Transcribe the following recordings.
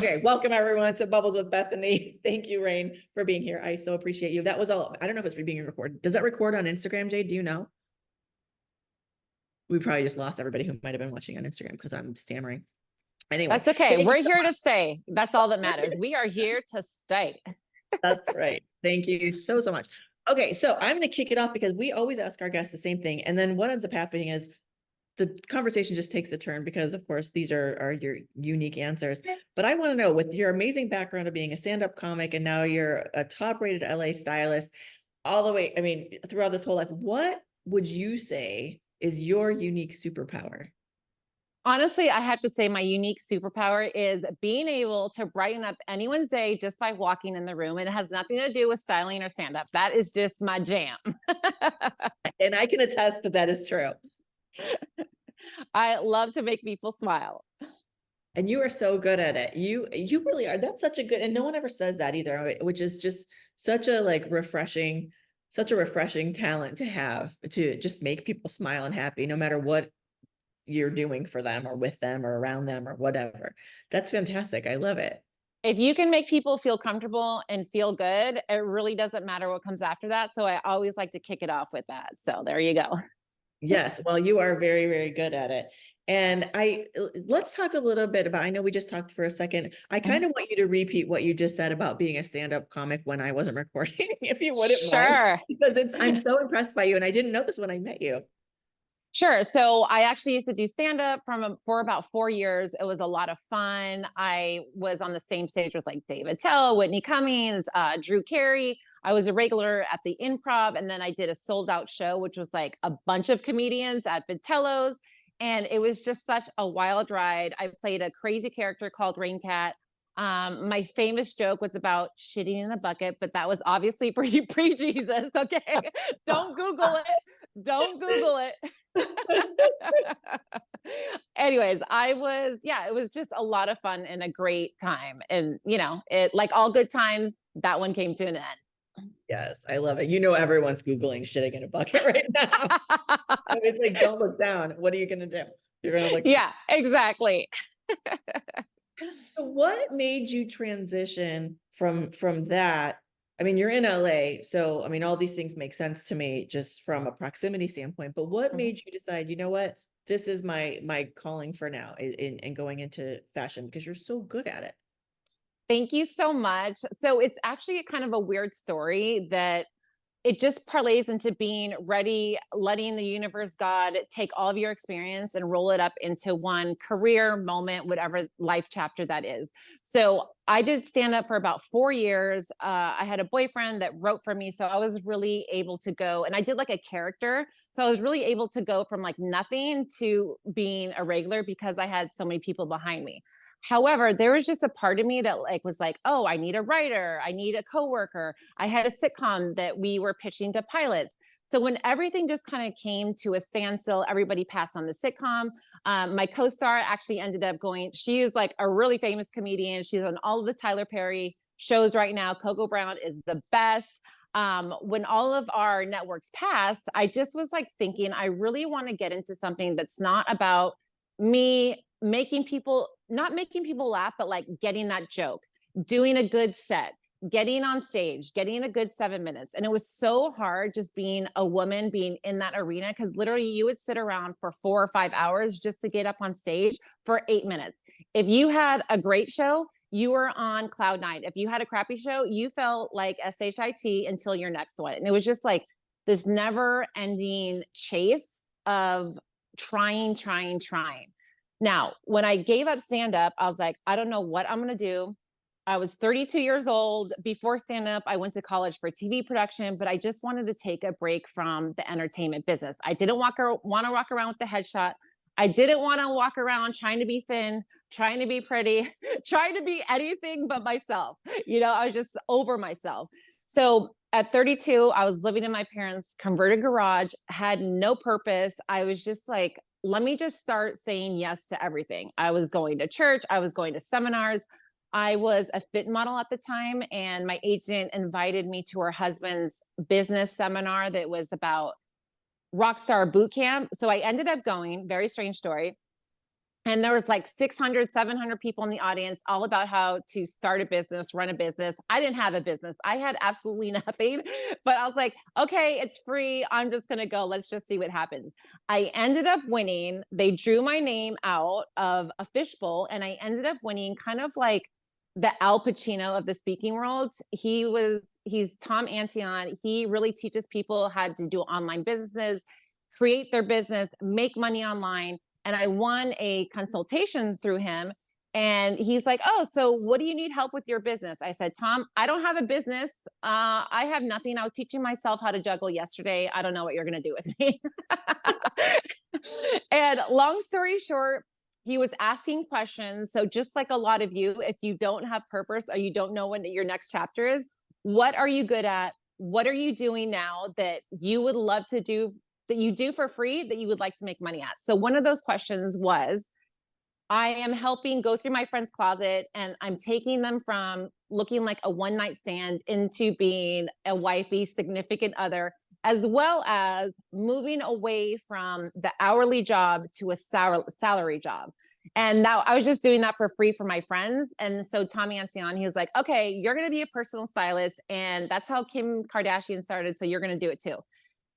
Okay, welcome everyone to Bubbles with Bethany. Thank you, Rayne, for being here. I so appreciate you. That was all. I don't know if it's being recorded. Does that record on Instagram, Jay? Do you know? We probably just lost everybody who might have been watching on Instagram because I'm stammering. Anyway, that's okay. We're here to stay. That's all that matters. We are here to stay. That's right. Thank you so much. Okay, so I'm going to kick it off because we always ask our guests the same thing. And then what ends up happening is the conversation just takes a turn because, of course, these are your unique answers. But I want to know, with your amazing background of being a stand-up comic and now you're a top-rated LA stylist, all the way, I mean, throughout this whole life, what would you say is your unique superpower? Honestly, I have to say my unique superpower is being able to brighten up anyone's day just by walking in the room. It has nothing to do with styling or stand-up. That is just my jam. And I can attest that that is true. I love to make people smile. And you are so good at it. You really are. That's such a good, and no one ever says that either, which is just such a refreshing talent to have, to just make people smile and happy, no matter what you're doing for them or with them or around them or whatever. That's fantastic. I love it. If you can make people feel comfortable and feel good, it really doesn't matter what comes after that. So I always like to kick it off with that. So there you go. Yes. Well, you are very, very good at it. And let's talk a little bit about, I know we just talked for a second. I kind of want you to repeat what you just said about being a stand-up comic when I wasn't recording, if you wouldn't mind, because I'm so impressed by you. And I didn't know this when I met you. Sure. So I actually used to do stand-up for about 4 years. It was a lot of fun. I was on the same stage with like David Tell, Whitney Cummings, Drew Carey. I was a regular at the Improv, and then I did a sold-out show, which was like a bunch of comedians at Vitello's. And it was just such a wild ride. I played a crazy character called Rain Cat. My famous joke was about shitting in a bucket, but that was obviously pre-Jesus. Okay. Don't Google it. Don't Google it. Anyways, it was just a lot of fun and a great time. And, it, like all good times, that one came to an end. Yes, I love it. Everyone's Googling shitting in a bucket right now. It's like, don't look down. What are you going to do? You're going to look. Yeah, exactly. So what made you transition from that? I mean, you're in LA, so I mean, all these things make sense to me just from a proximity standpoint, but what made you decide, you know what, this is my calling for now in going into fashion, because you're so good at it? Thank you so much. So it's actually kind of a weird story that it just parlays into being ready, letting the universe, God, take all of your experience and roll it up into one career moment, whatever life chapter that is. So I did stand up for about 4 years. I had a boyfriend that wrote for me. So I was really able to go, and I did like a character. So I was really able to go from like nothing to being a regular because I had so many people behind me. However, there was just a part of me that was like, oh, I need a writer. I need a coworker. I had a sitcom that we were pitching to pilots. So when everything just kind of came to a standstill, everybody passed on the sitcom. My co-star actually ended up going, she is like a really famous comedian. She's on all of the Tyler Perry shows right now. Coco Brown is the best. When all of our networks passed, I just was like thinking, I really want to get into something that's not about me not making people laugh, but like getting that joke, doing a good set, getting on stage, getting a good 7 minutes. And it was so hard just being a woman, being in that arena, because literally you would sit around for 4 or 5 hours just to get up on stage for 8 minutes. If you had a great show, you were on cloud nine. If you had a crappy show, you felt like SHIT until your next one. And it was just like this never ending chase of trying. Now, when I gave up stand up, I was like, I don't know what I'm going to do. I was 32 years old. Before stand up, I went to college for TV production, but I just wanted to take a break from the entertainment business. I didn't want to walk around with the headshot. I didn't want to walk around trying to be thin, trying to be pretty, trying to be anything but myself. I was just over myself. So at 32, I was living in my parents' converted garage, had no purpose. I was just like, let me just start saying yes to everything. I was going to church. I was going to seminars. I was a fit model at the time, and my agent invited me to her husband's business seminar that was about rockstar boot camp. So I ended up going, very strange story. And there was like 600, 700 people in the audience, all about how to start a business, run a business. I didn't have a business. I had absolutely nothing, but I was like, okay, it's free. I'm just going to go. Let's just see what happens. I ended up winning. They drew my name out of a fishbowl, and I ended up winning, kind of like the Al Pacino of the speaking world. He's Tom Antion. He really teaches people how to do online businesses, create their business, make money online. And I won a consultation through him. And he's like, oh, so what do you need help with your business? I said, Tom, I don't have a business. I have nothing. I was teaching myself how to juggle yesterday. I don't know what you're going to do with me. And long story short, he was asking questions. So just like a lot of you, if you don't have purpose or you don't know when your next chapter is, what are you good at? What are you doing now that you would love to do, that you do for free, that you would like to make money at? So one of those questions was, I am helping go through my friend's closet, and I'm taking them from looking like a one night stand into being a wifey, significant other, as well as moving away from the hourly job to a salary job. And now I was just doing that for free for my friends. And so Tommy Antion, he was like, okay, you're going to be a personal stylist. And that's how Kim Kardashian started. So you're going to do it too.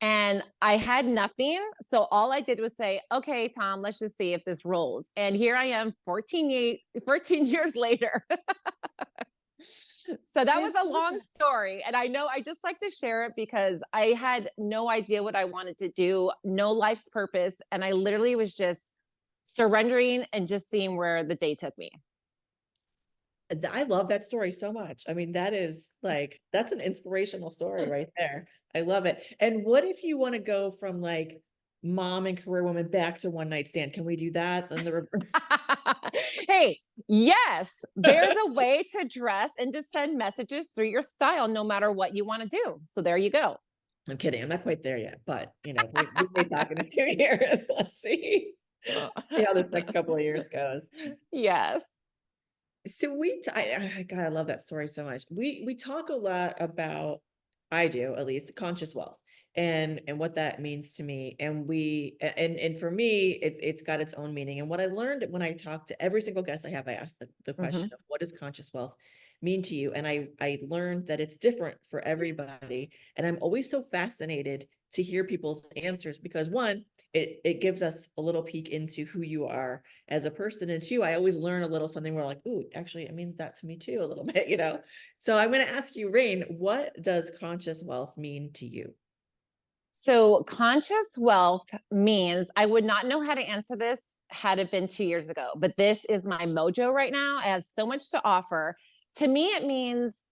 And I had nothing. So all I did was say, okay, Tom, let's just see if this rolls. And here I am 14 years later. So that was a long story. And I know I just like to share it because I had no idea what I wanted to do, no life's purpose. And I literally was just surrendering and just seeing where the day took me. I love that story so much. I mean, that is like, that's an inspirational story right there. I love it. And what if you want to go from like mom and career woman back to one night stand? Can we do that? And the Hey, yes, there's a way to dress and to send messages through your style, no matter what you want to do. So there you go. I'm kidding. I'm not quite there yet, but you know, we may talk in a few years. Let's see how this next couple of years goes. Yes. So God, I love that story so much. We talk a lot about, I do at least, conscious wealth and what that means to me. And for me, it's got its own meaning. And what I learned when I talked to every single guest I have, I asked the question Mhm. of, what does conscious wealth mean to you? And I learned that it's different for everybody. And I'm always so fascinated to hear people's answers because, one, it gives us a little peek into who you are as a person. And two, I always learn a little something where like, ooh, actually it means that to me too, a little bit, you know? So I'm going to ask you, Rayne, what does conscious wealth mean to you? So conscious wealth means, I would not know how to answer this had it been 2 years ago, but this is my mojo right now. I have so much to offer. To me, it means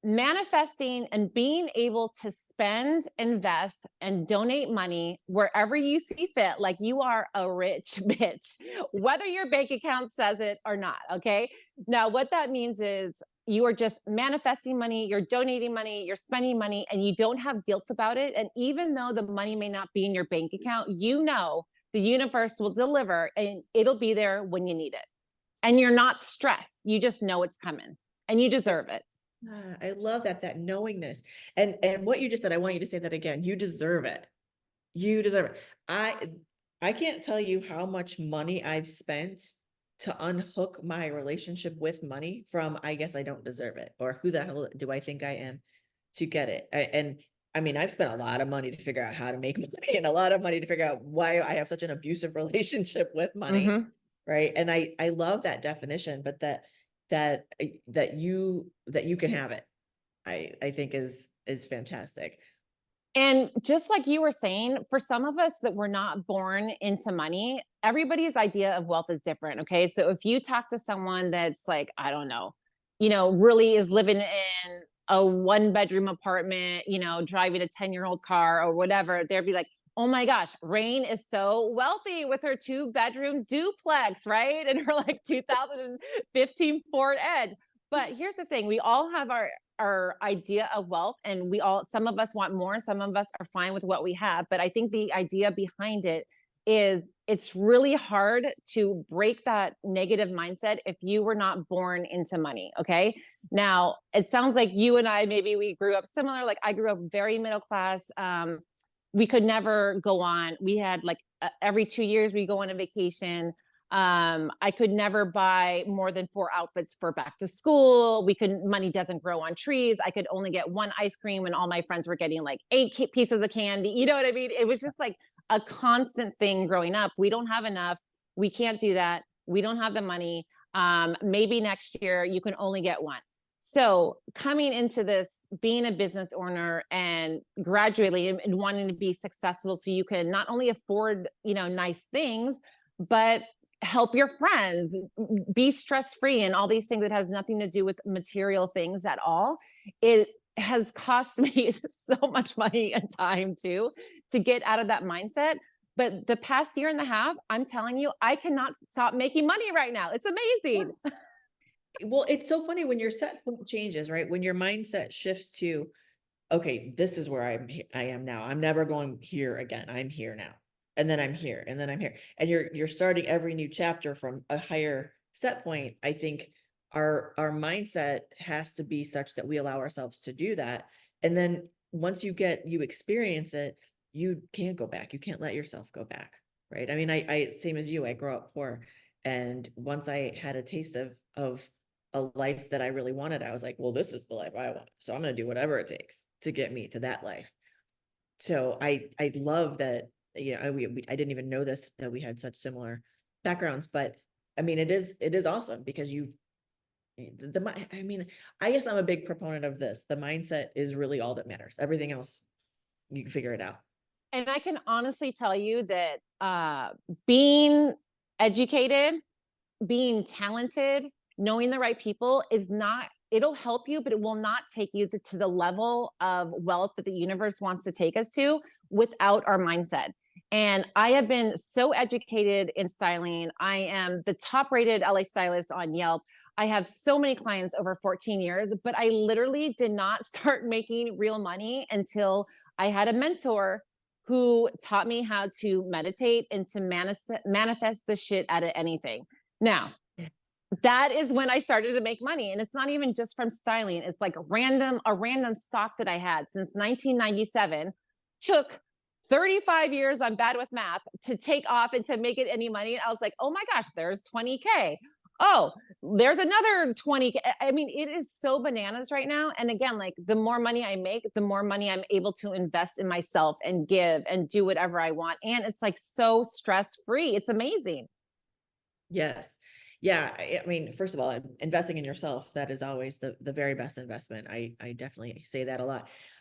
manifesting and being able to spend, invest, and donate money wherever you see fit, like you are a rich bitch, whether your bank account says it or not. Okay. Now, what that means is you are just manifesting money, you're donating money, you're spending money, and you don't have guilt about it. And even though the money may not be in your bank account, you know the universe will deliver and it'll be there when you need it. And you're not stressed. You just know it's coming and you deserve it. I love that knowingness. And what you just said, I want you to say that again. You deserve it. You deserve it. I can't tell you how much money I've spent to unhook my relationship with money from, I guess I don't deserve it, or who the hell do I think I am to get it? And I mean, I've spent a lot of money to figure out how to make money and a lot of money to figure out why I have such an abusive relationship with money. Hmm. Right. And I love that definition, but that you can have it, I think is fantastic. And just like you were saying, for some of us that were not born into money, everybody's idea of wealth is different. Okay. So if you talk to someone that's like, I don't know, really is living in a 1 bedroom apartment, driving a 10-year-old car or whatever, they'll be like, oh my gosh, Rayne is so wealthy with her 2 bedroom duplex, right? And her like 2015 Ford Edge. But here's the thing, we all have our idea of wealth, and some of us want more, some of us are fine with what we have, but I think the idea behind it is it's really hard to break that negative mindset if you were not born into money. Okay, now it sounds like you and I, maybe we grew up similar. Like I grew up very middle class. We could never go on, we had like every 2 years we go on a vacation. I could never buy more than 4 outfits for back to school. Money doesn't grow on trees. I could only get 1 ice cream and all my friends were getting like 8 pieces of candy. You know what I mean? It was just like a constant thing growing up. We don't have enough. We can't do that. We don't have the money. Maybe next year you can only get 1. So coming into this, being a business owner and graduating and wanting to be successful so you can not only afford, nice things, but help your friends, be stress free, and all these things that has nothing to do with material things at all. It has cost me so much money and time too to get out of that mindset. But the past year and a half, I'm telling you, I cannot stop making money right now. It's amazing. Well, it's so funny when your set point changes, right? When your mindset shifts to, okay, this is where I am now. I'm never going here again. I'm here now. And then I'm here, and then I'm here. And you're starting every new chapter from a higher set point. I think our mindset has to be such that we allow ourselves to do that. And then once you experience it, you can't go back. You can't let yourself go back. Right. I mean, I same as you, I grew up poor. And once I had a taste of a life that I really wanted, I was like, well, this is the life I want. So I'm going to do whatever it takes to get me to that life. So I love that, I didn't even know this, that we had such similar backgrounds, but I mean, it is awesome because I mean, I guess I'm a big proponent of this. The mindset is really all that matters. Everything else, you can figure it out. And I can honestly tell you that being educated, being talented, knowing the right people is not, it'll help you, but it will not take you to the level of wealth that the universe wants to take us to without our mindset. And I have been so educated in styling. I am the top rated LA stylist on Yelp. I have so many clients over 14 years, but I literally did not start making real money until I had a mentor who taught me how to meditate and to manifest the shit out of anything. Now, that is when I started to make money. And it's not even just from styling. It's like a random stock that I had since 1997 took 35 years, I'm bad with math, to take off and to make it any money. And I was like, oh my gosh, there's 20K. Oh, there's another 20K. I mean, it is so bananas right now. And again, like the more money I make, the more money I'm able to invest in myself and give and do whatever I want. And it's like so stress free. It's amazing. Yes. Yeah. I mean, first of all, investing in yourself, that is always the very best investment. I definitely say that a lot.